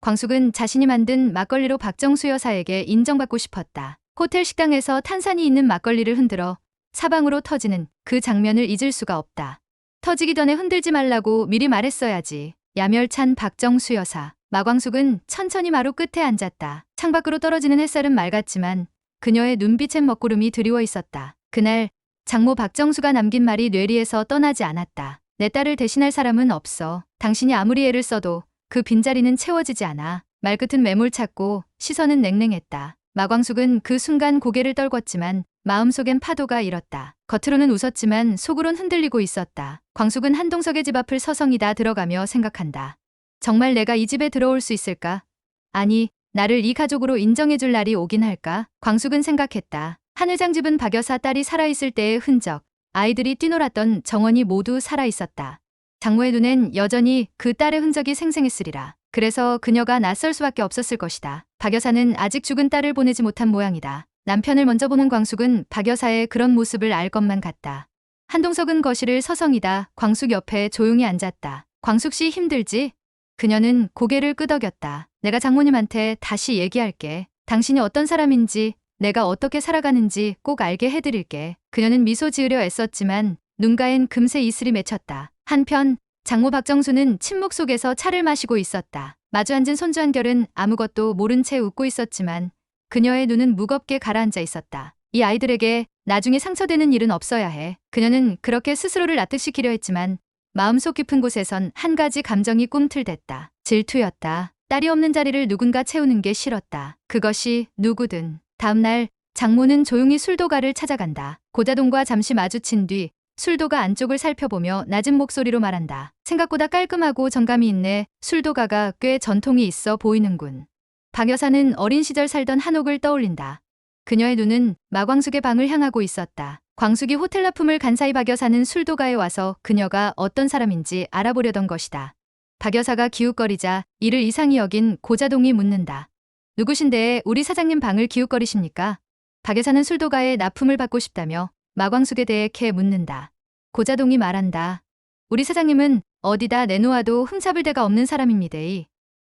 광숙은 자신이 만든 막걸리로 박정수 여사에게 인정받고 싶었다. 호텔 식당에서 탄산이 있는 막걸리를 흔들어 사방으로 터지는 그 장면을 잊을 수가 없다. 터지기 전에 흔들지 말라고 미리 말했어야지. 야멸찬 박정수 여사. 마광숙은 천천히 마루 끝에 앉았다. 창밖으로 떨어지는 햇살은 맑았지만 그녀의 눈빛엔 먹구름이 드리워 있었다. 그날 장모 박정수가 남긴 말이 뇌리에서 떠나지 않았다. 내 딸을 대신할 사람은 없어. 당신이 아무리 애를 써도 그 빈자리는 채워지지 않아. 말끝은 매몰찼고 시선은 냉랭했다. 마광숙은 그 순간 고개를 떨궜지만 마음속엔 파도가 일었다. 겉으로는 웃었지만 속으론 흔들리고 있었다. 광숙은 한동석의 집 앞을 서성이다 들어가며 생각한다. 정말 내가 이 집에 들어올 수 있을까? 아니, 나를 이 가족으로 인정해줄 날이 오긴 할까? 광숙은 생각했다. 한 회장 집은 박 여사 딸이 살아있을 때의 흔적, 아이들이 뛰놀았던 정원이 모두 살아있었다. 장모의 눈엔 여전히 그 딸의 흔적이 생생했으리라. 그래서 그녀가 낯설 수밖에 없었을 것이다. 박 여사는 아직 죽은 딸을 보내지 못한 모양이다. 남편을 먼저 보는 광숙은 박 여사의 그런 모습을 알 것만 같다. 한동석은 거실을 서성이다 광숙 옆에 조용히 앉았다. 광숙 씨 힘들지? 그녀는 고개를 끄덕였다. 내가 장모님한테 다시 얘기할게. 당신이 어떤 사람인지, 내가 어떻게 살아가는지 꼭 알게 해드릴게. 그녀는 미소 지으려 애썼지만 눈가엔 금세 이슬이 맺혔다. 한편 장모 박정수는 침묵 속에서 차를 마시고 있었다. 마주 앉은 손주 한결은 아무것도 모른 채 웃고 있었지만 그녀의 눈은 무겁게 가라앉아 있었다. 이 아이들에게 나중에 상처되는 일은 없어야 해. 그녀는 그렇게 스스로를 납득시키려 했지만 마음속 깊은 곳에선 한 가지 감정이 꿈틀댔다. 질투였다. 딸이 없는 자리를 누군가 채우는 게 싫었다. 그것이 누구든. 다음 날 장모는 조용히 술도가를 찾아간다. 고자동과 잠시 마주친 뒤 술도가 안쪽을 살펴보며 낮은 목소리로 말한다. 생각보다 깔끔하고 정감이 있네. 술도가가 꽤 전통이 있어 보이는군. 박 여사는 어린 시절 살던 한옥을 떠올린다. 그녀의 눈은 마광숙의 방을 향하고 있었다. 광숙이 호텔 납품을 간 사이 박 여사는 술도가에 와서 그녀가 어떤 사람인지 알아보려던 것이다. 박 여사가 기웃거리자 이를 이상히 여긴 고자동이 묻는다. 누구신데 우리 사장님 방을 기웃거리십니까? 박 여사는 술도가에 납품을 받고 싶다며 마광숙에 대해 캐 묻는다. 고자동이 말한다. 우리 사장님은 어디다 내놓아도 흠잡을 데가 없는 사람입니다이.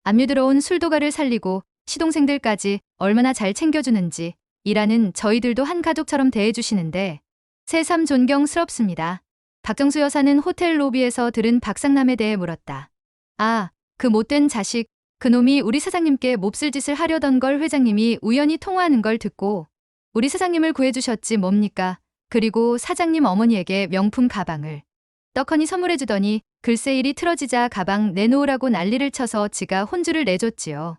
압류 들어온 술도가를 살리고 시동생들까지 얼마나 잘 챙겨주는지 일하는 저희들도 한 가족처럼 대해주시는데 새삼 존경스럽습니다. 박정수 여사는 호텔 로비에서 들은 박상남에 대해 물었다. 아, 그 못된 자식, 그놈이 우리 사장님께 몹쓸 짓을 하려던 걸 회장님이 우연히 통화하는 걸 듣고 우리 사장님을 구해주셨지 뭡니까? 그리고 사장님 어머니에게 명품 가방을 떡하니 선물해주더니 글쎄 일이 틀어지자 가방 내놓으라고 난리를 쳐서 지가 혼주를 내줬지요.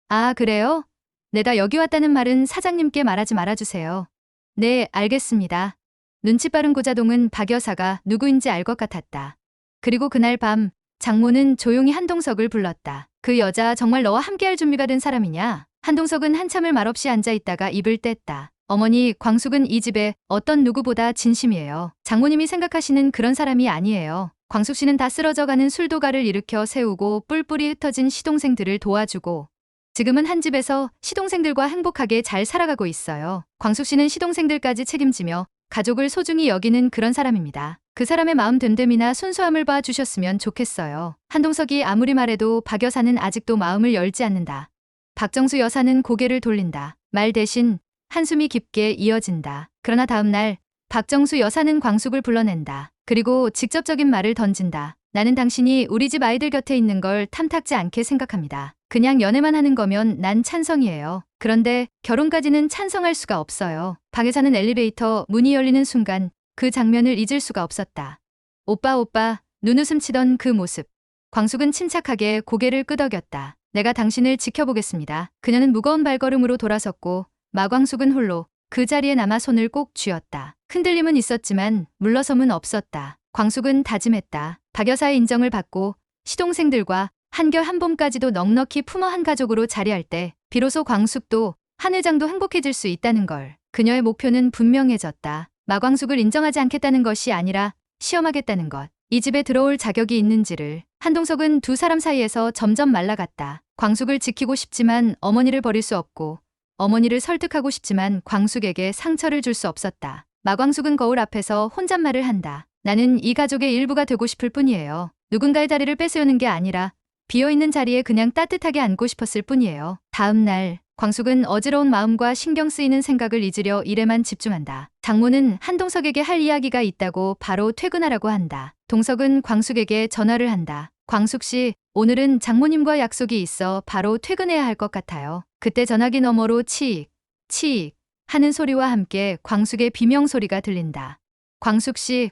아, 그래요? 내가 여기 왔다는 말은 사장님께 말하지 말아주세요. 네, 알겠습니다. 눈치 빠른 고자동은 박 여사가 누구인지 알 것 같았다. 그리고 그날 밤 장모는 조용히 한동석을 불렀다. 그 여자 정말 너와 함께할 준비가 된 사람이냐? 한동석은 한참을 말없이 앉아있다가 입을 뗐다. 어머니, 광숙은 이 집에 어떤 누구보다 진심이에요. 장모님이 생각하시는 그런 사람이 아니에요. 광숙 씨는 다 쓰러져가는 술도가를 일으켜 세우고 뿔뿔이 흩어진 시동생들을 도와주고 지금은 한 집에서 시동생들과 행복하게 잘 살아가고 있어요. 광숙 씨는 시동생들까지 책임지며 가족을 소중히 여기는 그런 사람입니다. 그 사람의 마음 됨됨이나 순수함을 봐주셨으면 좋겠어요. 한동석이 아무리 말해도 박 여사는 아직도 마음을 열지 않는다. 박정수 여사는 고개를 돌린다. 말 대신 한숨이 깊게 이어진다. 그러나 다음 날 박정수 여사는 광숙을 불러낸다. 그리고 직접적인 말을 던진다. 나는 당신이 우리 집 아이들 곁에 있는 걸 탐탁지 않게 생각합니다. 그냥 연애만 하는 거면 난 찬성이에요. 그런데 결혼까지는 찬성할 수가 없어요. 방에 사는 엘리베이터 문이 열리는 순간 그 장면을 잊을 수가 없었다. 오빠 오빠 눈웃음 치던 그 모습. 광숙은 침착하게 고개를 끄덕였다. 내가 당신을 지켜보겠습니다. 그녀는 무거운 발걸음으로 돌아섰고 마광숙은 홀로 그 자리에 남아 손을 꼭 쥐었다. 흔들림은 있었지만 물러섬은 없었다. 광숙은 다짐했다. 박 여사의 인정을 받고 시동생들과 한결 한봄까지도 넉넉히 품어 한 가족으로 자리할 때 비로소 광숙도 한 회장도 행복해질 수 있다는 걸. 그녀의 목표는 분명해졌다. 마광숙을 인정하지 않겠다는 것이 아니라 시험하겠다는 것. 이 집에 들어올 자격이 있는지를. 한동석은 두 사람 사이에서 점점 말라갔다. 광숙을 지키고 싶지만 어머니를 버릴 수 없고 어머니를 설득하고 싶지만 광숙에게 상처를 줄 수 없었다. 마광숙은 거울 앞에서 혼잣말을 한다. 나는 이 가족의 일부가 되고 싶을 뿐이에요. 누군가의 자리를 뺏으려는 게 아니라 비어있는 자리에 그냥 따뜻하게 앉고 싶었을 뿐이에요. 다음 날 광숙은 어지러운 마음과 신경 쓰이는 생각을 잊으려 일에만 집중한다. 장모는 한동석에게 할 이야기가 있다고 바로 퇴근하라고 한다. 동석은 광숙에게 전화를 한다. 광숙 씨, 오늘은 장모님과 약속이 있어 바로 퇴근해야 할 것 같아요. 그때 전화기 너머로 치익, 치익 하는 소리와 함께 광숙의 비명소리가 들린다. 광숙 씨,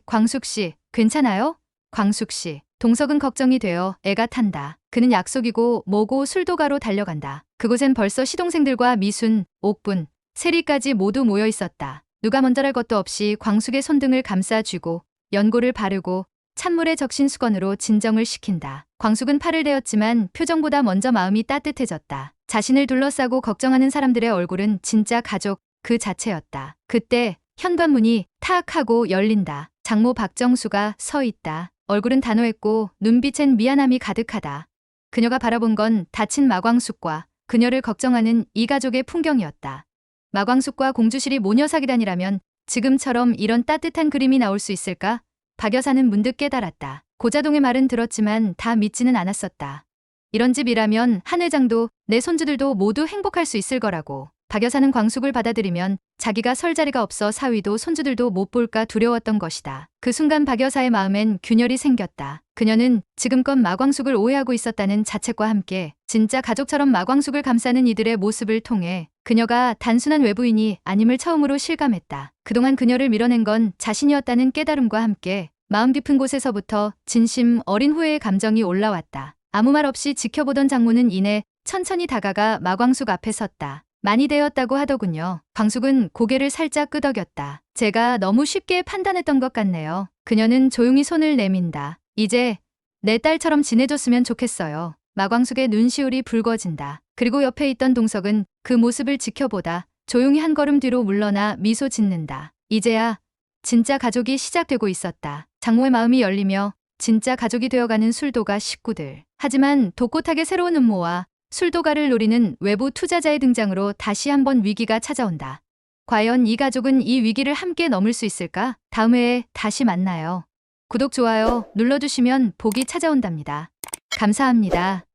괜찮아요? 광숙 씨. 동석은 걱정이 되어 애가 탄다. 그는 약속이고 뭐고 술도가로 달려간다. 그곳엔 벌써 시동생들과 미순, 옥분, 세리까지 모두 모여 있었다. 누가 먼저랄 것도 없이 광숙의 손등을 감싸쥐고 연고를 바르고 찬물에 적신 수건으로 진정을 시킨다. 광숙은 팔을 대었지만 표정보다 먼저 마음이 따뜻해졌다. 자신을 둘러싸고 걱정하는 사람들의 얼굴은 진짜 가족 그 자체였다. 그때 현관문이 탁 하고 열린다. 장모 박정수가 서 있다. 얼굴은 단호했고 눈빛엔 미안함이 가득하다. 그녀가 바라본 건 다친 마광숙과 그녀를 걱정하는 이 가족의 풍경이었다. 마광숙과 공주실이 모녀사기단이라면 지금처럼 이런 따뜻한 그림이 나올 수 있을까? 박 여사는 문득 깨달았다. 고자동의 말은 들었지만 다 믿지는 않았었다. 이런 집이라면 한 회장도 내 손주들도 모두 행복할 수 있을 거라고. 박 여사는 광숙을 받아들이면 자기가 설 자리가 없어 사위도 손주들도 못 볼까 두려웠던 것이다. 그 순간 박 여사의 마음엔 균열이 생겼다. 그녀는 지금껏 마광숙을 오해하고 있었다는 자책과 함께 진짜 가족처럼 마광숙을 감싸는 이들의 모습을 통해 그녀가 단순한 외부인이 아님을 처음으로 실감했다. 그동안 그녀를 밀어낸 건 자신이었다는 깨달음과 함께 마음 깊은 곳에서부터 진심 어린 후회의 감정이 올라왔다. 아무 말 없이 지켜보던 장모는 이내 천천히 다가가 마광숙 앞에 섰다. 많이 되었다고 하더군요. 광숙은 고개를 살짝 끄덕였다. 제가 너무 쉽게 판단했던 것 같네요. 그녀는 조용히 손을 내민다. 이제 내 딸처럼 지내줬으면 좋겠어요. 마광숙의 눈시울이 붉어진다. 그리고 옆에 있던 동석은 그 모습을 지켜보다 조용히 한 걸음 뒤로 물러나 미소 짓는다. 이제야 진짜 가족이 시작되고 있었다. 장모의 마음이 열리며 진짜 가족이 되어가는 술도가 식구들. 하지만 독고하게 새로운 음모와 술도가를 노리는 외부 투자자의 등장으로 다시 한번 위기가 찾아온다. 과연 이 가족은 이 위기를 함께 넘을 수 있을까? 다음 회에 다시 만나요. 구독, 좋아요 눌러주시면 복이 찾아온답니다. 감사합니다.